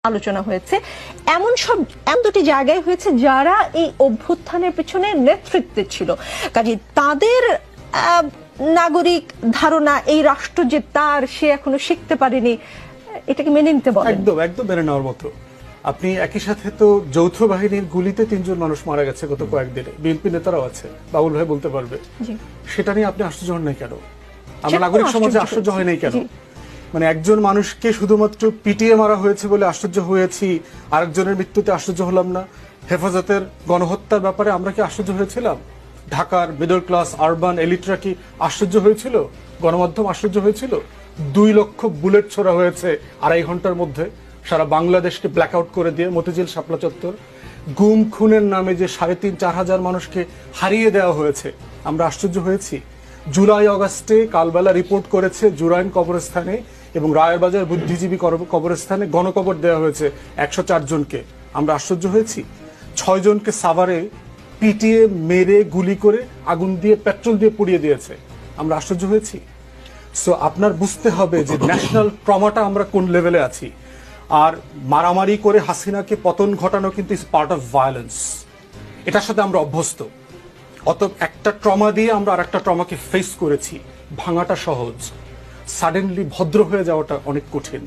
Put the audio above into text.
আলোচনা হয়েছে, এমন দুটি জায়গায় হয়েছে যারা এই অভ্যুত্থানের পেছনে নেতৃত্বে ছিল। কাজে তাদের নাগরিক ধারণা এই রাষ্ট্র যে তার, সে এখনো শিখতে পারেনি, এটাকে মেনে নিতে বলেন? একদম মেনে নেওয়ার মতো। আপনি একই সাথে তো যৌথ বাহিনীর গুলিতে 3 জন মানুষ মারা গেছে গত কয়েকদিনে, বিএনপি নেতারাও আছে, বাবুল ভাই বলতে পারবে। সেটা নিয়ে আপনি আশ্চর্য হন নাই কেন? আমরা নাগরিক সমাজে আশ্চর্য হয় নাই কেন? মানে একজন মানুষকে শুধুমাত্র পিটিয়ে মারা হয়েছে বলে আশ্চর্য হয়েছি, আরেকজনের মৃত্যুতে আশ্চর্য হলাম না। হেফাজতের গণহত্যার ব্যাপারে আমরা কি আশ্চর্য হয়েছিলাম? ঢাকার মিডল ক্লাস আরবান এলিটরা কি আশ্চর্য হয়েছিল? গণমাধ্যম আশ্চর্য হয়েছিল? 2 লক্ষ বুলেট ছোড়া হয়েছে 2.5 ঘন্টার মধ্যে, সারা বাংলাদেশকে ব্ল্যাক আউট করে দিয়ে মতিঝিল শাপলা চত্বর। গুম খুনের নামে যে 3,500-4 হাজার মানুষকে হারিয়ে দেওয়া হয়েছে, আমরা আশ্চর্য হয়েছি? জুলাই অগাস্টে কালবেলা রিপোর্ট করেছে জুরাইন কবরস্থানে এবং রায়েরবাজার বুদ্ধিজীবী কবরস্থানে গণকবর দেওয়া হয়েছে 104 জনকে, আমরা আশ্চর্য হয়েছি? 6 জনকে সাভারে পিটিয়ে মেরে গুলি করে আগুন দিয়ে পেট্রোল দিয়ে পুড়িয়ে দিয়েছে, আমরা আশ্চর্য হয়েছি? সো আপনার বুঝতে হবে যে ন্যাশনাল ট্রমাটা আমরা কোন লেভেলে আছি। আর মারামারি করে হাসিনাকে পতন ঘটানো কিন্তু ইজ পার্ট অফ ভায়োলেন্স, এটার সাথে আমরা অভ্যস্ত। অত একটা ট্রমা দিয়ে আমরা আর একটা ট্রমাকে ফেস করেছি। ভাঙাটা সহজ, সাডেনলি ভদ্র হয়ে যাওয়াটা অনেক কঠিন।